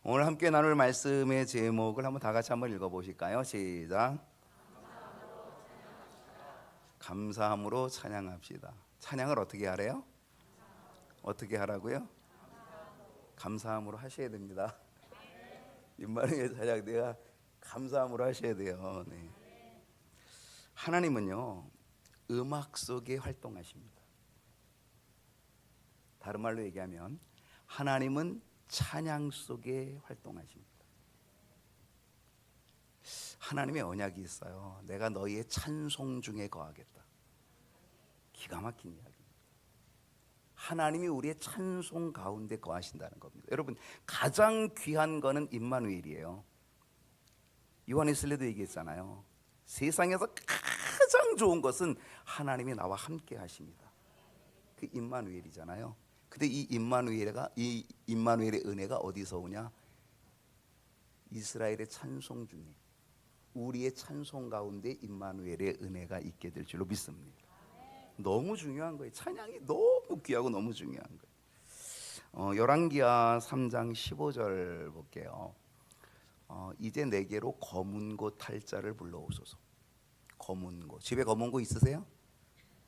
오늘 함께 나눌 말씀의 제목을 한번 다 같이 한번 읽어보실까요? 시작. 감사함으로 찬양합시다. 찬양을 어떻게 하래요? 어떻게 하라고요? 감사함으로 하셔야 됩니다. 임마누엘 찬양 내가 감사함으로 하셔야 돼요. 네. 하나님은요 음악 속에 활동하십니다. 다른 말로 얘기하면 하나님은 찬양 속에 활동하십니다. 하나님의 언약이 있어요. 내가 너희의 찬송 중에 거하겠다. 기가 막힌 이야기입니다. 하나님이 우리의 찬송 가운데 거하신다는 겁니다. 여러분 가장 귀한 거는 임마누엘이에요. 요한에슬레도 얘기했잖아요. 세상에서 가장 좋은 것은 하나님이 나와 함께 하십니다. 그 임마누엘이잖아요. 근데 이 임마누엘의 은혜가 어디서 오냐? 이스라엘의 찬송 중에 우리의 찬송 가운데 임마누엘의 은혜가 있게 될 줄로 믿습니다. 너무 중요한 거예요. 찬양이 너무 귀하고 너무 중요한 거예요. 열왕기하 3장 15절 볼게요. 이제 내게로 검은고 탈자를 불러오소서. 검은고, 집에 검은고 있으세요?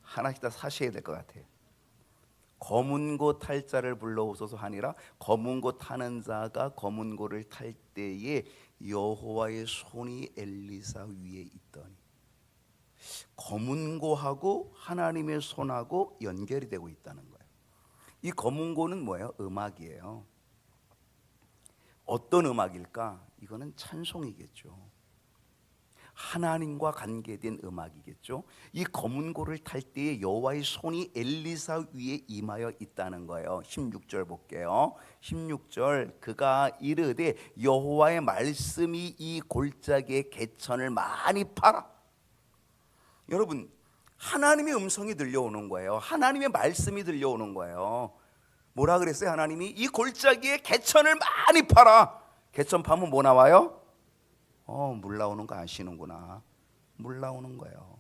하나씩 다 사셔야 될 것 같아요. 검은고 탈자를 불러오소서 하니라. 검은고 타는 자가 검은고를 탈 때에 여호와의 손이 엘리사 위에 있더니, 검은고하고 하나님의 손하고 연결이 되고 있다는 거예요. 이 검은고는 뭐예요? 음악이에요. 어떤 음악일까? 이거는 찬송이겠죠. 하나님과 관계된 음악이겠죠. 이 검은고를 탈 때에 여호와의 손이 엘리사 위에 임하여 있다는 거예요. 16절 볼게요. 16절 그가 이르되 여호와의 말씀이 이 골짜기의 개천을 많이 팔아. 여러분 하나님의 음성이 들려오는 거예요. 하나님의 말씀이 들려오는 거예요. 뭐라 그랬어요? 하나님이 이 골짜기에 개천을 많이 팔아. 개천 파면 뭐 나와요? 물 나오는 거 아시는구나. 물 나오는 거예요.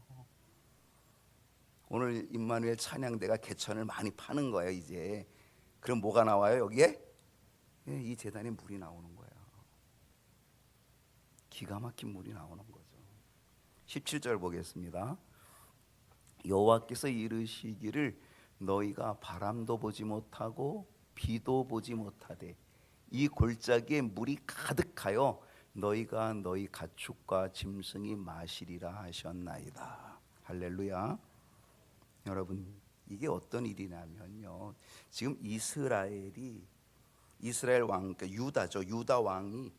오늘 임마누엘 찬양대가 개천을 많이 파는 거예요. 이제 그럼 뭐가 나와요? 여기에 이 제단에 물이 나오는 거예요. 기가 막힌 물이 나오는 거죠. 17절 보겠습니다. 여호와께서 이르시기를 너희가 바람도 보지 못하고 비도 보지 못하되 이 골짜기에 물이 가득하여 너희가 너희 가축과 짐승이 마시리라 하셨나이다. 할렐루야. 여러분 이게 어떤 일이냐면요, 지금 이스라엘 왕, 그러니까 유다죠. 유다 왕이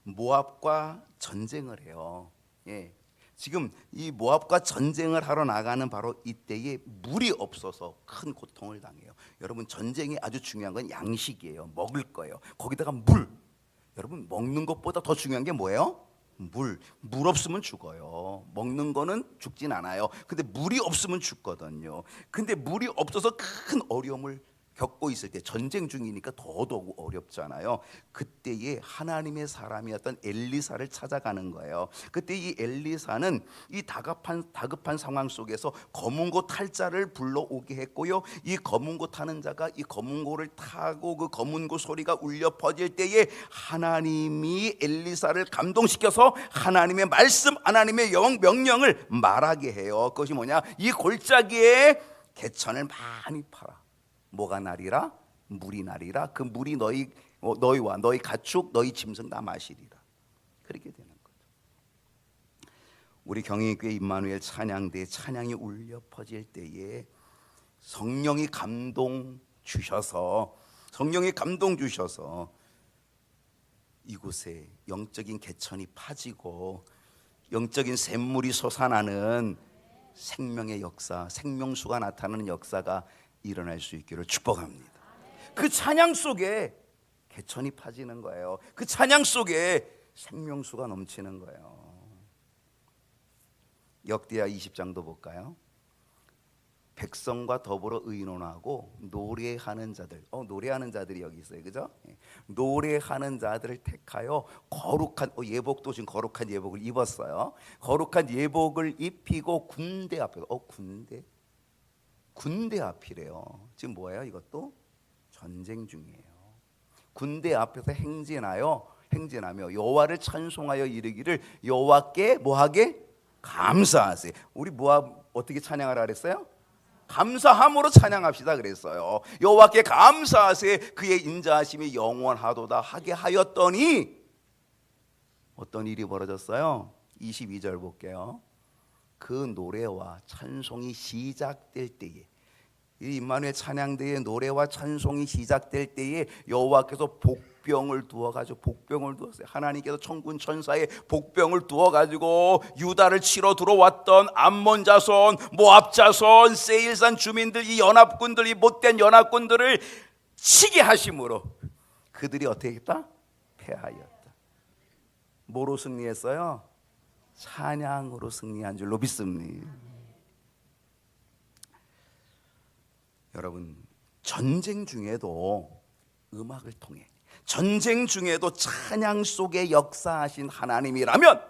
모압과 전쟁을 해요. 예. 지금 이 모압과 전쟁을 하러 나가는 바로 이때에 물이 없어서 큰 고통을 당해요. 여러분 전쟁이 아주 중요한 건 양식이에요. 먹을 거예요. 거기다가 물. 여러분 먹는 것보다 더 중요한 게 뭐예요? 물 없으면 죽어요. 먹는 거는 죽진 않아요. 근데 물이 없으면 죽거든요. 근데 물이 없어서 큰 어려움을 겪고 있을 때, 전쟁 중이니까 더더욱 어렵잖아요. 그때에 하나님의 사람이었던 엘리사를 찾아가는 거예요. 그때 이 엘리사는 이 다급한 상황 속에서 검은고 탈자를 불러오게 했고요. 이 검은고 타는 자가 이 검은고를 타고 그 검은고 소리가 울려 퍼질 때에 하나님이 엘리사를 감동시켜서 하나님의 말씀, 하나님의 명령을 말하게 해요. 그것이 뭐냐? 이 골짜기에 개천을 많이 팔아. 뭐가 나리라? 물이 나리라. 그 물이 너희와 너희 가축, 너희 짐승 다 마시리라. 그렇게 되는 거죠. 우리 경희교회 임마누엘 찬양대 찬양이 울려 퍼질 때에 성령이 감동 주셔서 이곳에 영적인 개천이 파지고 영적인 샘물이 솟아나는 생명의 역사, 생명수가 나타나는 역사가 일어날 수 있기를 축복합니다. 그 찬양 속에 개천이 파지는 거예요. 그 찬양 속에 생명수가 넘치는 거예요. 역대하 20장도 볼까요? 백성과 더불어 의논하고 노래하는 자들, 노래하는 자들이 여기 있어요, 그죠? 노래하는 자들을 택하여 거룩한 예복도 지금 거룩한 예복을 입었어요. 거룩한 예복을 입히고 군대 앞에 군대 앞이래요. 지금 뭐예요? 이것도 전쟁 중이에요. 군대 앞에서 행진하며 여호와를 찬송하여 이르기를 여호와께 뭐하게? 감사하세요. 우리 어떻게 찬양하라 그랬어요? 감사함으로 찬양합시다 그랬어요. 여호와께 감사하세요. 그의 인자하심이 영원하도다 하게 하였더니 어떤 일이 벌어졌어요? 22절 볼게요. 그 노래와 찬송이 시작될 때에, 이 임마누엘 찬양대의 노래와 찬송이 시작될 때에 여호와께서 복병을 두었어요. 하나님께서 천군 천사의 복병을 두어가지고 유다를 치러 들어왔던 암몬 자손, 모압 자손, 세일산 주민들, 이 연합군들, 이 못된 연합군들을 치게 하심으로 그들이 어떻게 했다? 패하였다. 뭐로 승리했어요? 찬양으로 승리한 줄로 믿습니다. 여러분, 전쟁 중에도 음악을 통해, 전쟁 중에도 찬양 속에 역사하신 하나님이라면,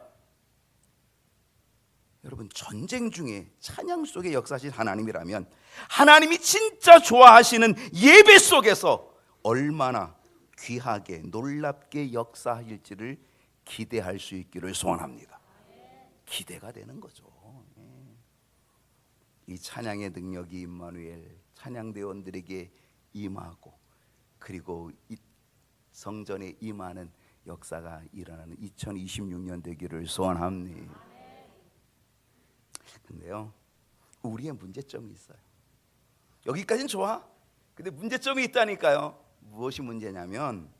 여러분 전쟁 중에 찬양 속에 역사하신 하나님이라면 하나님이 진짜 좋아하시는 예배 속에서 얼마나 귀하게 놀랍게 역사하실지를 기대할 수 있기를 소원합니다. 기대가 되는 거죠. 이 찬양의 능력이 임마누엘 찬양대원들에게 임하고, 그리고 이 성전에 임하는 역사가 일어나는 2026년 되기를 소원합니다. 근데요, 우리의 문제점이 있어요. 여기까지는 좋아. 근데 문제점이 있다니까요. 무엇이 문제냐면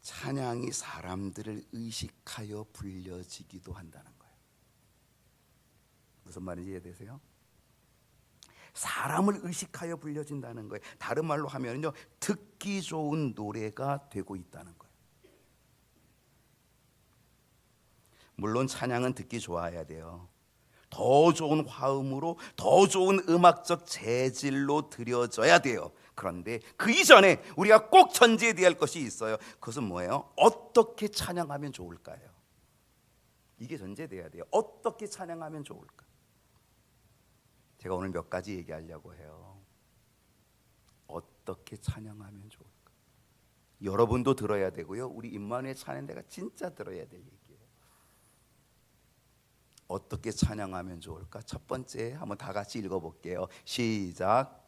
찬양이 사람들을 의식하여 불려지기도 한다는 거예요. 무슨 말인지 이해되세요? 사람을 의식하여 불려진다는 거예요. 다른 말로 하면요, 듣기 좋은 노래가 되고 있다는 거예요. 물론 찬양은 듣기 좋아야 돼요. 더 좋은 화음으로, 더 좋은 음악적 재질로 드려져야 돼요. 그런데 그 이전에 우리가 꼭 전제해야 할 것이 있어요. 그것은 뭐예요? 어떻게 찬양하면 좋을까요? 이게 전제돼야 돼요. 어떻게 찬양하면 좋을까? 제가 오늘 몇 가지 얘기하려고 해요. 어떻게 찬양하면 좋을까? 여러분도 들어야 되고요, 우리 임마누엘 찬양대가 진짜 들어야 될 얘기예요. 어떻게 찬양하면 좋을까? 첫 번째, 한번 다 같이 읽어볼게요. 시작.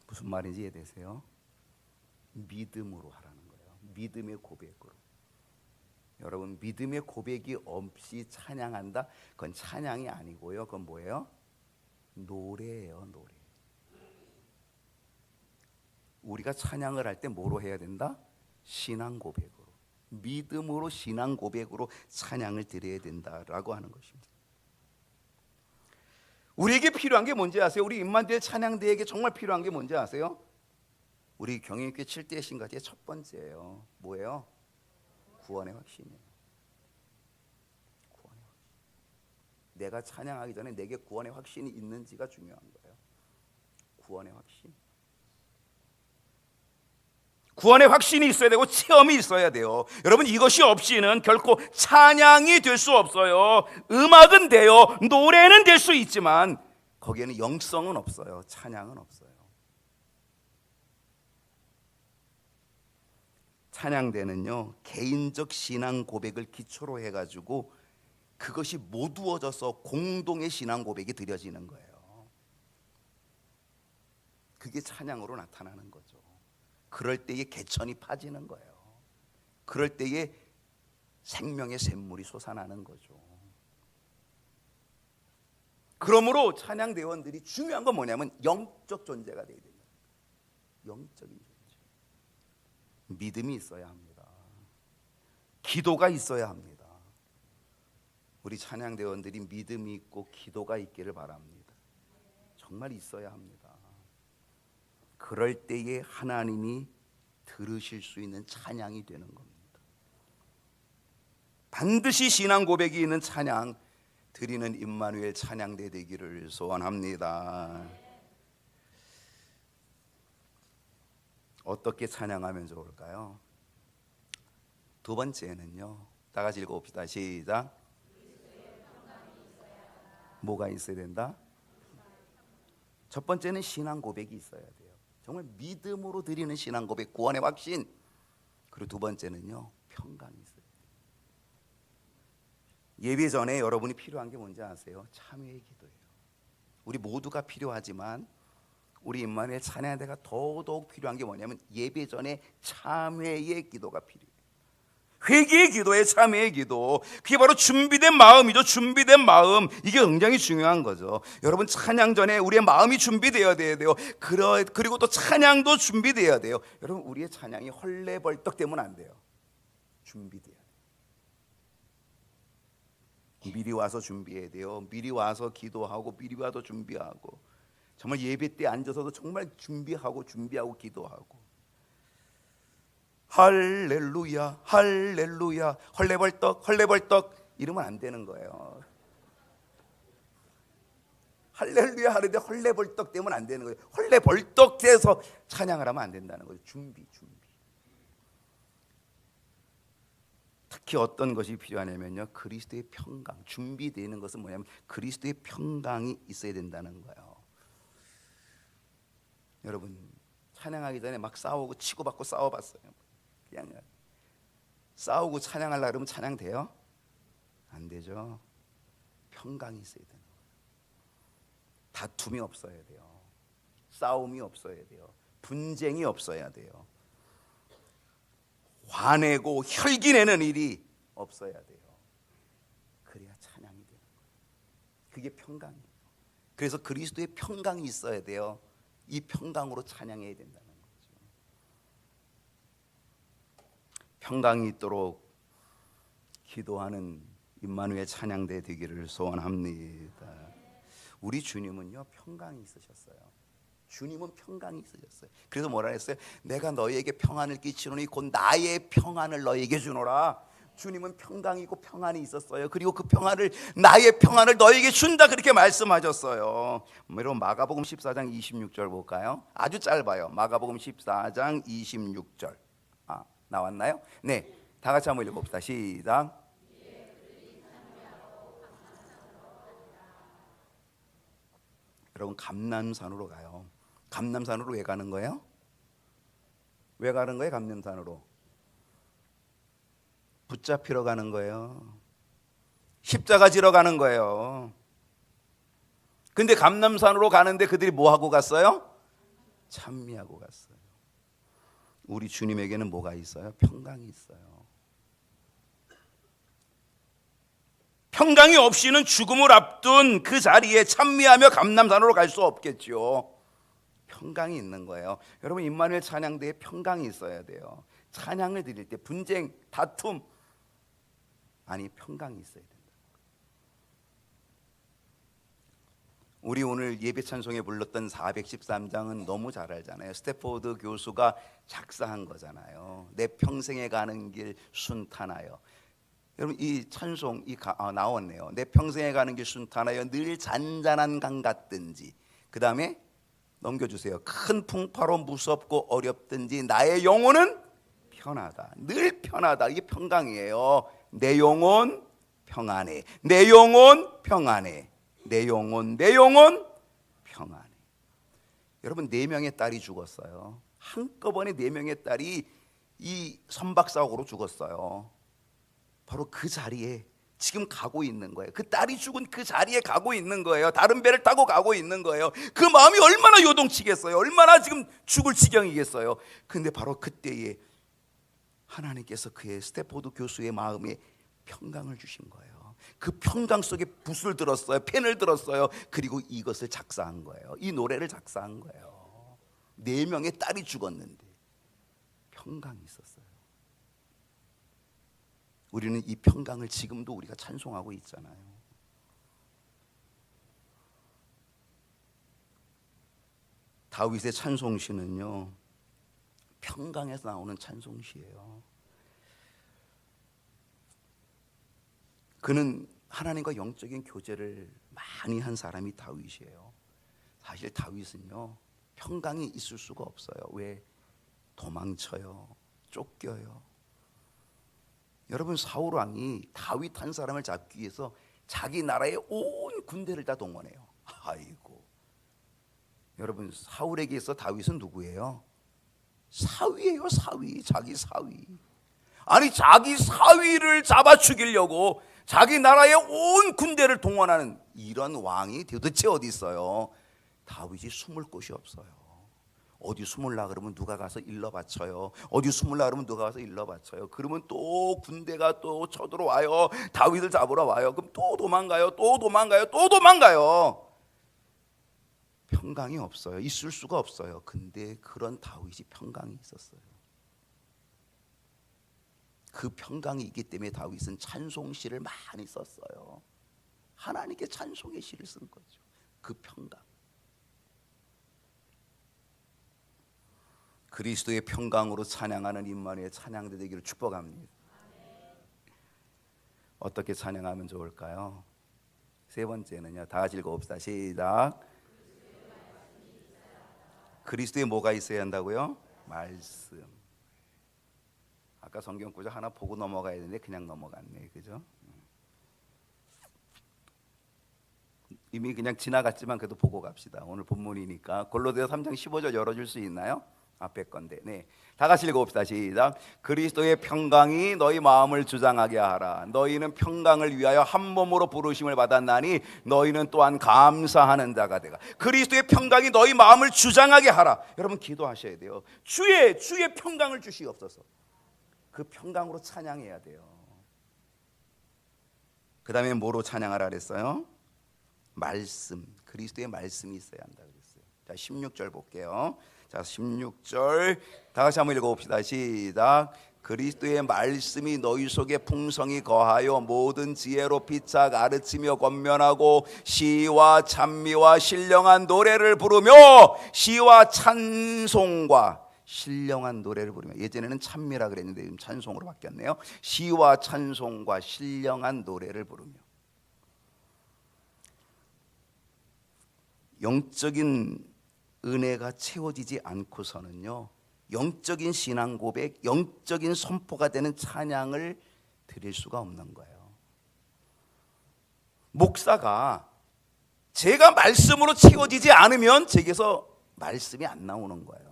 무슨 말인지 이해되세요? 믿음으로 하라는 거예요. 믿음의 고백으로. 여러분, 믿음의 고백이 없이 찬양한다? 그건 찬양이 아니고요, 그건 뭐예요? 노래예요, 노래. 우리가 찬양을 할 때 뭐로 해야 된다? 신앙 고백으로, 믿음으로, 신앙 고백으로 찬양을 드려야 된다라고 하는 것입니다. 우리에게 필요한 게 뭔지 아세요? 우리 임마누엘 찬양대에게 정말 필요한 게 뭔지 아세요? 우리 경영교회 7대 신가지의 첫 번째예요. 뭐예요? 구원의 확신이에요. 구원의 확신. 내가 찬양하기 전에 내게 구원의 확신이 있는지가 중요한 거예요. 구원의 확신. 구원의 확신이 있어야 되고 체험이 있어야 돼요. 여러분, 이것이 없이는 결코 찬양이 될 수 없어요. 음악은 돼요. 노래는 될 수 있지만 거기에는 영성은 없어요. 찬양은 없어요. 찬양대는요, 개인적 신앙 고백을 기초로 해가지고 그것이 모두어져서 공동의 신앙 고백이 드려지는 거예요. 그게 찬양으로 나타나는 거죠. 그럴 때에 개천이 파지는 거예요. 그럴 때에 생명의 샘물이 솟아나는 거죠. 그러므로 찬양대원들이 중요한 건 뭐냐면 영적 존재가 되어야 됩니다. 영적인 존재. 믿음이 있어야 합니다. 기도가 있어야 합니다. 우리 찬양대원들이 믿음이 있고 기도가 있기를 바랍니다. 정말 있어야 합니다. 그럴 때에 하나님이 들으실 수 있는 찬양이 되는 겁니다. 반드시 신앙 고백이 있는 찬양 드리는 임마누엘 찬양대 되기를 소원합니다. 어떻게 찬양하면 좋을까요? 두 번째는요, 다 같이 읽어봅시다. 시작. 뭐가 있어야 된다? 첫 번째는 신앙 고백이 있어야 돼요. 정말 믿음으로 드리는 신앙 고백, 구원의 확신. 그리고 두 번째는요, 평강이 있어요. 예배 전에 여러분이 필요한 게 뭔지 아세요? 참회의 기도예요. 우리 모두가 필요하지만 우리 임마누엘 찬양대가 더더욱 필요한 게 뭐냐면 예배 전에 참회의 기도가 필요해요. 회개의 기도에 참회의 기도, 그게 바로 준비된 마음이죠. 준비된 마음, 이게 굉장히 중요한 거죠. 여러분, 찬양 전에 우리의 마음이 준비되어야 돼요. 그리고 또 찬양도 준비되어야 돼요. 여러분, 우리의 찬양이 헐레벌떡 되면 안 돼요. 준비돼야 돼요. 미리 와서 준비해야 돼요. 미리 와서 기도하고 미리 와서 준비하고, 정말 예배 때 앉아서도 정말 준비하고 기도하고, 할렐루야 할렐루야 헐레벌떡 이러면 안 되는 거예요. 할렐루야 하는데 헐레벌떡 되면 안 되는 거예요. 헐레벌떡 돼서 찬양을 하면 안 된다는 거예요. 준비. 특히 어떤 것이 필요하냐면요, 그리스도의 평강. 준비되는 것은 뭐냐면 그리스도의 평강이 있어야 된다는 거예요. 여러분, 찬양하기 전에 막 싸우고 치고받고 싸워봤어요? 그냥 싸우고 찬양하려고 그러면 찬양 돼요? 안 되죠. 평강이 있어야 돼요. 다툼이 없어야 돼요. 싸움이 없어야 돼요. 분쟁이 없어야 돼요. 화내고 혈기내는 일이 없어야 돼요. 그래야 찬양이 되는 거예요. 그게 평강이에요. 그래서 그리스도의 평강이 있어야 돼요. 이 평강으로 찬양해야 된다는 거죠. 평강이 있도록 기도하는 임마누엘 찬양대 되기를 소원합니다. 우리 주님은요, 평강이 있으셨어요. 주님은 평강이 있으셨어요. 그래서 뭐라 했어요? 내가 너희에게 평안을 끼치노니 곧 나의 평안을 너희에게 주노라. 주님은 평강이 있고 평안이 있었어요. 그리고 그 평안을, 나의 평안을 너희에게 준다, 그렇게 말씀하셨어요. 여러분, 마가복음 14장 26절 볼까요? 아주 짧아요. 마가복음 14장 26절. 나왔나요? 네, 다 같이 한번 읽어봅시다. 시작. 여러분, 감람산으로 가요. 감람산으로 왜 가는 거예요? 왜 가는 거예요? 감람산으로 붙잡히러 가는 거예요. 십자가 지러 가는 거예요. 근데 감람산으로 가는데 그들이 뭐 하고 갔어요? 찬미하고 갔어요. 우리 주님에게는 뭐가 있어요? 평강이 있어요. 평강이 없이는 죽음을 앞둔 그 자리에 찬미하며 감람산으로 갈 수 없겠죠. 평강이 있는 거예요. 여러분, 임마누엘 찬양대에 평강이 있어야 돼요. 찬양을 드릴 때 분쟁, 다툼, 평강이 있어야 된다. 우리 오늘 예배 찬송에 불렀던 413장은 너무 잘 알잖아요. 스태포드 교수가 작사한 거잖아요. 내 평생에 가는 길 순탄하여. 여러분, 이 찬송 나왔네요. 내 평생에 가는 길 순탄하여 늘 잔잔한 강 같든지. 그 다음에 넘겨주세요. 큰 풍파로 무섭고 어렵든지 나의 영혼은 편하다. 늘 편하다. 이게 평강이에요. 내 영혼 평안해. 내 영혼 평안해. 내 영혼 평안해. 여러분, 4명의 딸이 죽었어요. 한꺼번에 4명의 딸이 이 선박사고로 죽었어요. 바로 그 자리에 지금 가고 있는 거예요. 그 딸이 죽은 그 자리에 가고 있는 거예요. 다른 배를 타고 가고 있는 거예요. 그 마음이 얼마나 요동치겠어요. 얼마나 지금 죽을 지경이겠어요. 근데 바로 그때에 하나님께서 그의 스태포드 교수의 마음에 평강을 주신 거예요. 그 평강 속에 붓을 들었어요. 펜을 들었어요. 그리고 이것을 작사한 거예요. 이 노래를 작사한 거예요. 4명의 딸이 죽었는데 평강이 있었어요. 우리는 이 평강을 지금도 우리가 찬송하고 있잖아요. 다윗의 찬송시는요, 평강에서 나오는 찬송시예요. 그는 하나님과 영적인 교제를 많이 한 사람이 다윗이에요. 사실 다윗은요, 평강이 있을 수가 없어요. 왜? 도망쳐요. 쫓겨요. 여러분, 사울 왕이 다윗 한 사람을 잡기 위해서 자기 나라의 온 군대를 다 동원해요. 아이고, 여러분, 사울에게서 다윗은 누구예요? 사위예요. 사위. 자기 사위. 아니, 자기 사위를 잡아 죽이려고 자기 나라의 온 군대를 동원하는 이런 왕이 도대체 어디 있어요? 다윗이 숨을 곳이 없어요. 어디 숨을라 그러면 누가 가서 일러 바쳐요. 어디 숨을라 그러면 누가 가서 일러 바쳐요. 그러면 또 군대가 또 쳐들어와요. 다윗을 잡으러 와요. 그럼 또 도망가요. 또 도망가요. 또 도망가요. 평강이 없어요. 있을 수가 없어요. 근데 그런 다윗이 평강이 있었어요. 그 평강이 있기 때문에 다윗은 찬송시를 많이 썼어요. 하나님께 찬송의 시를 쓴 거죠. 그 평강. 그리스도의 평강으로 찬양하는 임마누엘 찬양대 되기를 축복합니다. 어떻게 찬양하면 좋을까요? 세 번째는요, 다 같이 읽어봅시다. 시작. 그리스도에 뭐가 있어야 한다고요? 말씀. 아까 성경 구절 하나 보고 넘어가야 되는데 그냥 넘어갔네, 그죠? 이미 그냥 지나갔지만 그래도 보고 갑시다. 오늘 본문이니까. 골로새서 3장 15절 열어줄 수 있나요? 앞에 건데. 네, 다 같이 읽어봅시다. 시작. 그리스도의 평강이 너희 마음을 주장하게 하라. 너희는 평강을 위하여 한 몸으로 부르심을 받았나니 너희는 또한 감사하는 자가 되라. 그리스도의 평강이 너희 마음을 주장하게 하라. 여러분 기도하셔야 돼요. 주의 평강을 주시옵소서. 그 평강으로 찬양해야 돼요. 그 다음에 뭐로 찬양하라 그랬어요? 말씀. 그리스도의 말씀이 있어야 한다 그랬어요. 자, 16절 볼게요. 자, 16절 다 같이 한번 읽어봅시다. 시작. 그리스도의 말씀이 너희 속에 풍성히 거하여 모든 지혜로 피차 가르치며 권면하고 시와 찬미와 신령한 노래를 부르며 시와 찬송과 신령한 노래를 부르며, 예전에는 찬미라 그랬는데 지금 찬송으로 바뀌었네요. 시와 찬송과 신령한 노래를 부르며. 영적인 은혜가 채워지지 않고서는요, 영적인 신앙 고백, 영적인 선포가 되는 찬양을 드릴 수가 없는 거예요. 목사가 제가 말씀으로 채워지지 않으면 제게서 말씀이 안 나오는 거예요.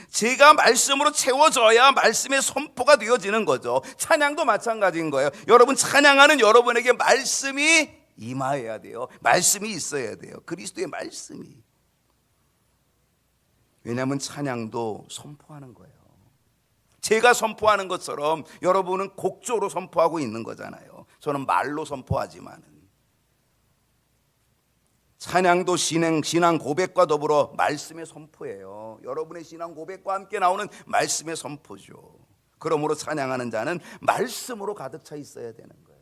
제가 말씀으로 채워져야 말씀의 선포가 되어지는 거죠. 찬양도 마찬가지인 거예요. 여러분, 찬양하는 여러분에게 말씀이 임하여야 돼요. 말씀이 있어야 돼요. 그리스도의 말씀이. 왜냐하면 찬양도 선포하는 거예요. 제가 선포하는 것처럼 여러분은 곡조로 선포하고 있는 거잖아요. 저는 말로 선포하지만은 찬양도 신앙 고백과 더불어 말씀의 선포예요. 여러분의 신앙 고백과 함께 나오는 말씀의 선포죠. 그러므로 찬양하는 자는 말씀으로 가득 차 있어야 되는 거예요.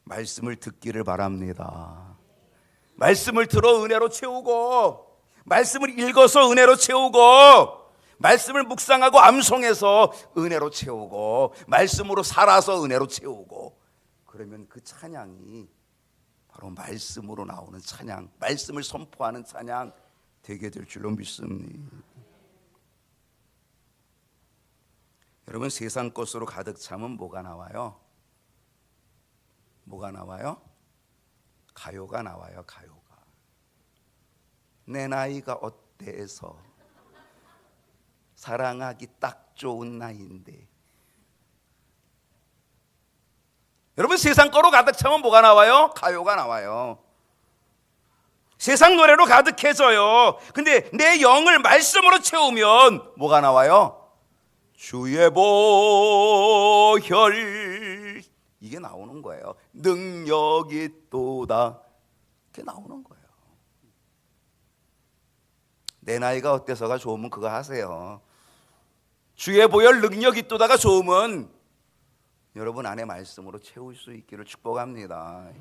말씀을 듣기를 바랍니다. 말씀을 들어 은혜로 채우고, 말씀을 읽어서 은혜로 채우고, 말씀을 묵상하고 암송해서 은혜로 채우고, 말씀으로 살아서 은혜로 채우고, 그러면 그 찬양이 바로 말씀으로 나오는 찬양, 말씀을 선포하는 찬양 되게 될 줄로 믿습니다. 여러분, 세상 것으로 가득 차면 뭐가 나와요? 뭐가 나와요? 가요가 나와요. 가요가. 내 나이가 어때서 사랑하기 딱 좋은 나이인데. 여러분, 세상 거로 가득 차면 뭐가 나와요? 가요가 나와요. 세상 노래로 가득해져요. 근데 내 영을 말씀으로 채우면 뭐가 나와요? 주의 보혈, 이게 나오는 거예요. 능력이 또다, 이게 나오는 거예요. 내 나이가 어때서가 좋으면 그거 하세요. 주의 보혈 능력이 또다가 좋으면 여러분 안에 말씀으로 채울 수 있기를 축복합니다.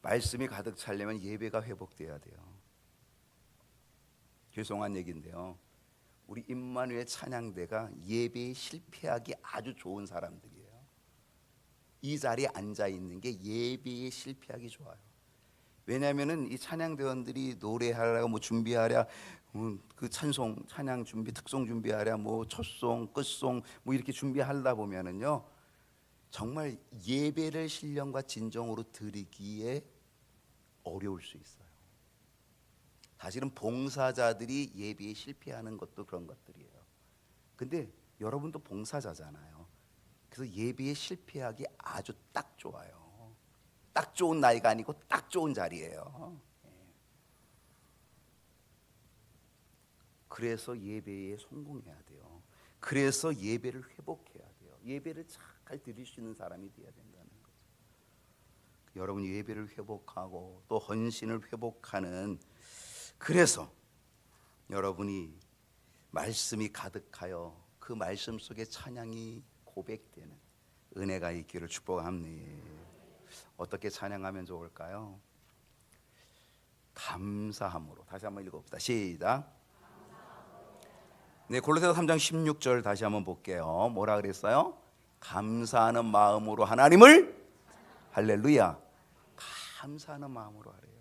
말씀이 가득 차려면 예배가 회복돼야 돼요. 죄송한 얘기인데요, 우리 임마누엘 찬양대가 예배에 실패하기 아주 좋은 사람들이에요. 이 자리에 앉아 있는 게 예배에 실패하기 좋아요. 왜냐하면은 이 찬양대원들이 노래하랴 뭐 준비하랴 그 찬양 준비 특송 준비하랴 뭐 첫송 끝송 뭐 이렇게 준비하다 보면은요 정말 예배를 신령과 진정으로 드리기에 어려울 수 있어요. 사실은 봉사자들이 예배에 실패하는 것도 그런 것들이에요. 근데 여러분도 봉사자잖아요. 그래서 예배에 실패하기 아주 딱 좋아요. 딱 좋은 나이가 아니고 딱 좋은 자리예요. 그래서 예배에 성공해야 돼요. 그래서 예배를 회복해야 돼요. 예배를 잘 드릴 수 있는 사람이 돼야 된다는 거죠. 여러분이 예배를 회복하고 또 헌신을 회복하는, 그래서 여러분이 말씀이 가득하여 그 말씀 속에 찬양이 고백되는 은혜가 있기를 축복합니다. 어떻게 찬양하면 좋을까요? 감사함으로. 다시 한번 읽어봅시다. 시작. 네, 골로새서 3장 16절 다시 한번 볼게요. 뭐라 그랬어요? 감사하는 마음으로 하나님을, 할렐루야, 감사하는 마음으로 하래요.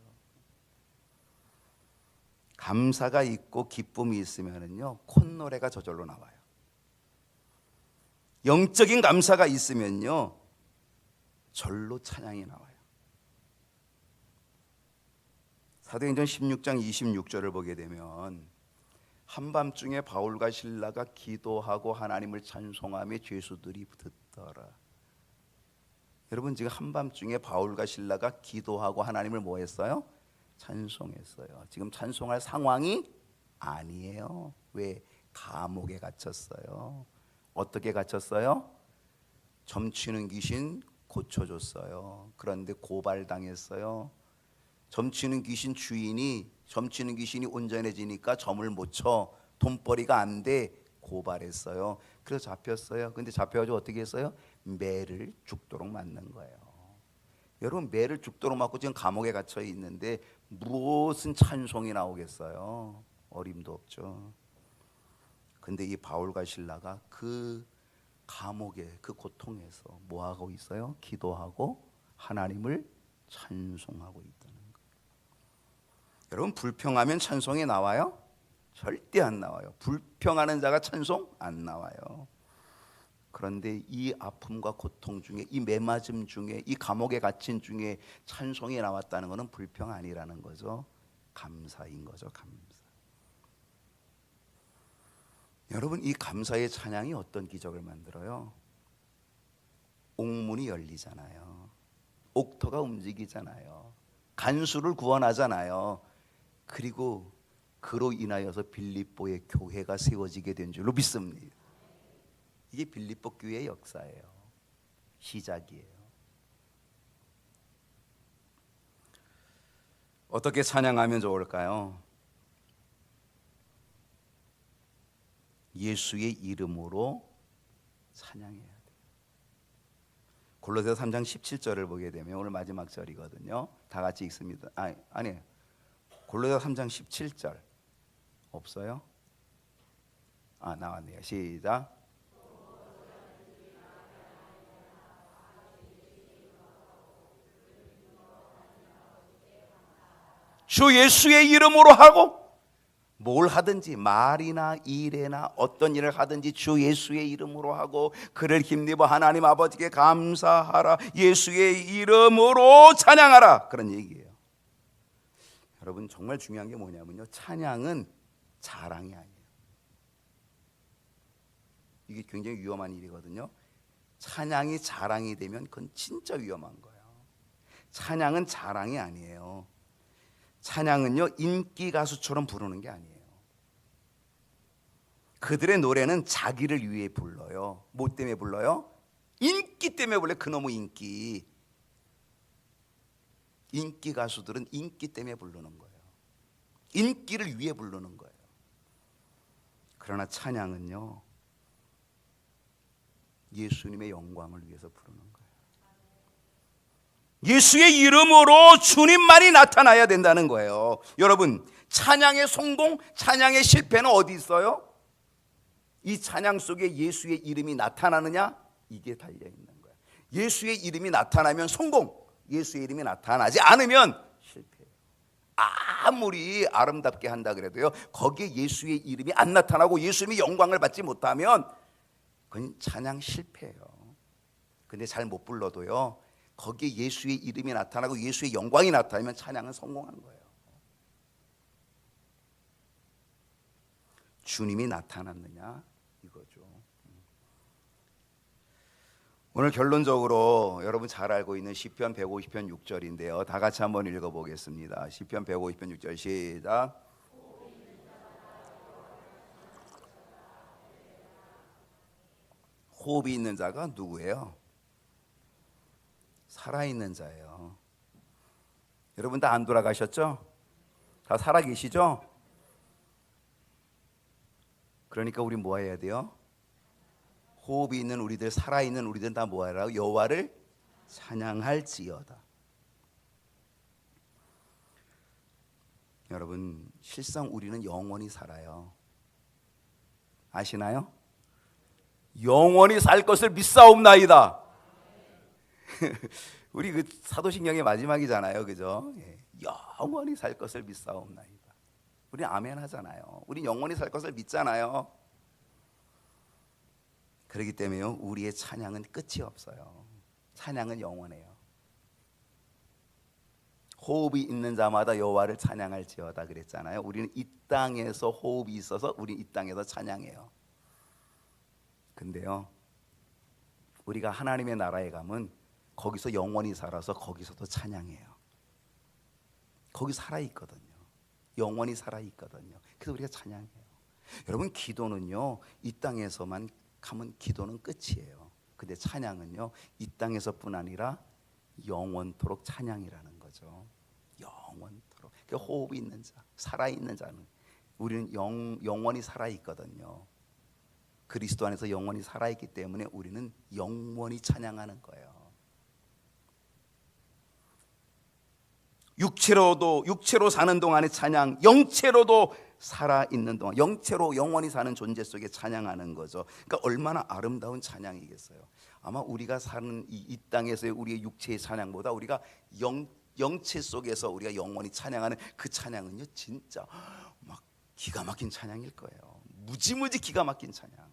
감사가 있고 기쁨이 있으면은요 콧노래가 저절로 나와요. 영적인 감사가 있으면요 절로 찬양이 나와요. 사도행전 16장 26절을 보게 되면 한밤중에 바울과 실라가 기도하고 하나님을 찬송하며 죄수들이 듣더라. 여러분 지금 한밤중에 바울과 실라가 기도하고 하나님을 뭐 했어요? 찬송했어요. 지금 찬송할 상황이 아니에요. 왜? 감옥에 갇혔어요. 어떻게 갇혔어요? 점치는 귀신 고쳐줬어요. 그런데 고발당했어요. 점치는 귀신이 온전해지니까 점을 못 쳐, 돈벌이가 안 돼, 고발했어요. 그래서 잡혔어요. 근데 잡혀가지고 어떻게 했어요? 매를 죽도록 맞는 거예요. 여러분 매를 죽도록 맞고 지금 감옥에 갇혀 있는데 무슨 찬송이 나오겠어요? 어림도 없죠. 근데 이 바울과 실라가 그 감옥의 그 고통에서 뭐 하고 있어요? 기도하고 하나님을 찬송하고 있다는 거예요. 여러분 불평하면 찬송이 나와요? 절대 안 나와요. 불평하는 자가 찬송 안 나와요. 그런데 이 아픔과 고통 중에, 이 매맞음 중에, 이 감옥에 갇힌 중에 찬송이 나왔다는 것은 불평 아니라는 거죠. 감사인 거죠. 감사. 여러분 이 감사의 찬양이 어떤 기적을 만들어요? 옥문이 열리잖아요. 옥토가 움직이잖아요. 간수를 구원하잖아요. 그리고 그로 인하여서 빌립보의 교회가 세워지게 된 줄로 믿습니다. 이게 빌립보 교회의 역사예요. 시작이에요. 어떻게 찬양하면 좋을까요? 예수의 이름으로 찬양해야 돼요. 골로새서 3장 17절을 보게 되면 오늘 마지막 절이거든요. 다 같이 읽습니다. 아니에요. 골로새서 3장 17절 없어요? 나왔네요. 시작. 주 예수의 이름으로 하고, 뭘 하든지 말이나 일이나 어떤 일을 하든지 주 예수의 이름으로 하고 그를 힘입어 하나님 아버지께 감사하라, 예수의 이름으로 찬양하라, 그런 얘기예요. 여러분 정말 중요한 게 뭐냐면요, 찬양은 자랑이 아니에요. 이게 굉장히 위험한 일이거든요. 찬양이 자랑이 되면 그건 진짜 위험한 거예요. 찬양은 자랑이 아니에요. 찬양은요 인기 가수처럼 부르는 게 아니에요. 그들의 노래는 자기를 위해 불러요. 뭐 때문에 불러요? 인기 때문에 불러요. 그놈의 인기. 인기 가수들은 인기 때문에 부르는 거예요. 인기를 위해 부르는 거예요. 그러나 찬양은요 예수님의 영광을 위해서 부르는 거예요. 예수의 이름으로 주님만이 나타나야 된다는 거예요. 여러분 찬양의 성공, 찬양의 실패는 어디 있어요? 이 찬양 속에 예수의 이름이 나타나느냐? 이게 달려있는 거예요. 예수의 이름이 나타나면 성공, 예수의 이름이 나타나지 않으면 실패. 아무리 아름답게 한다 그래도요, 거기에 예수의 이름이 안 나타나고 예수님이 영광을 받지 못하면 그건 찬양 실패예요. 근데 잘 못 불러도요, 거기에 예수의 이름이 나타나고 예수의 영광이 나타나면 찬양은 성공한 거예요. 주님이 나타났느냐 이거죠. 오늘 결론적으로 여러분 잘 알고 있는 시편 150편 6절인데요. 다 같이 한번 읽어보겠습니다. 시편 150편 6절 시작. 호흡이 있는 자가 누구예요? 살아있는 자예요. 여러분 다 안 돌아가셨죠? 다 살아계시죠? 그러니까 우리 뭐 해야 돼요? 호흡이 있는 우리들, 살아있는 우리들 다 뭐 하라고? 여호와를 찬양할지어다. 여러분 실상 우리는 영원히 살아요. 아시나요? 영원히 살 것을 믿사옵나이다. 우리 그 사도신경의 마지막이잖아요, 그죠? 영원히 살 것을 믿사옵나이다. 우리 아멘 하잖아요. 우리 영원히 살 것을 믿잖아요. 그렇기 때문에요, 우리의 찬양은 끝이 없어요. 찬양은 영원해요. 호흡이 있는 자마다 여호와를 찬양할지어다 그랬잖아요. 우리는 이 땅에서 호흡이 있어서 우리 이 땅에서 찬양해요. 근데요, 우리가 하나님의 나라에 가면 거기서 영원히 살아서 거기서도 찬양해요. 거기 살아있거든요. 영원히 살아있거든요. 그래서 우리가 찬양해요. 여러분 기도는요, 이 땅에서만 가면 기도는 끝이에요. 근데 찬양은요, 이 땅에서뿐 아니라 영원토록 찬양이라는 거죠. 영원토록. 그 호흡이 있는 자, 살아있는 자는 우리는 영원히 살아있거든요. 그리스도 안에서 영원히 살아있기 때문에 우리는 영원히 찬양하는 거예요. 육체로 사는 동안의 찬양, 영체로도 살아있는 동안, 영체로 영원히 사는 존재 속에 찬양하는 거죠. 그러니까 얼마나 아름다운 찬양이겠어요. 아마 우리가 사는 이 땅에서의 우리의 육체의 찬양보다 우리가 영체 속에서 우리가 영원히 찬양하는 그 찬양은요, 진짜 막 기가 막힌 찬양일 거예요. 무지무지 기가 막힌 찬양.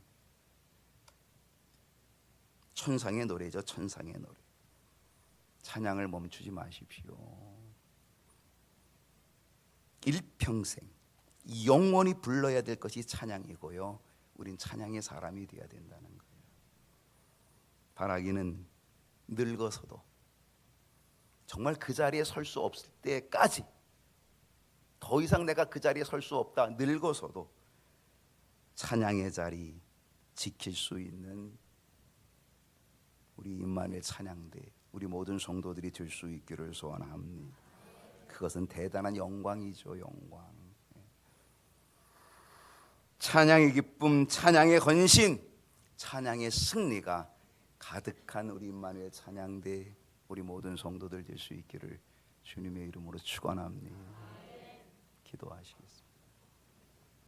천상의 노래죠. 천상의 노래. 찬양을 멈추지 마십시오. 일평생 영원히 불러야 될 것이 찬양이고요, 우린 찬양의 사람이 되어야 된다는 거예요. 바라기는 늙어서도 정말 그 자리에 설 수 없을 때까지, 더 이상 내가 그 자리에 설 수 없다, 늙어서도 찬양의 자리 지킬 수 있는 우리 임마누엘 찬양대, 우리 모든 성도들이 될 수 있기를 소원합니다. 그것은 대단한 영광이죠. 영광. 찬양의 기쁨, 찬양의 헌신, 찬양의 승리가 가득한 우리 임마누엘 찬양대, 우리 모든 성도들 될 수 있기를 주님의 이름으로 축원합니다. 기도하시겠습니다.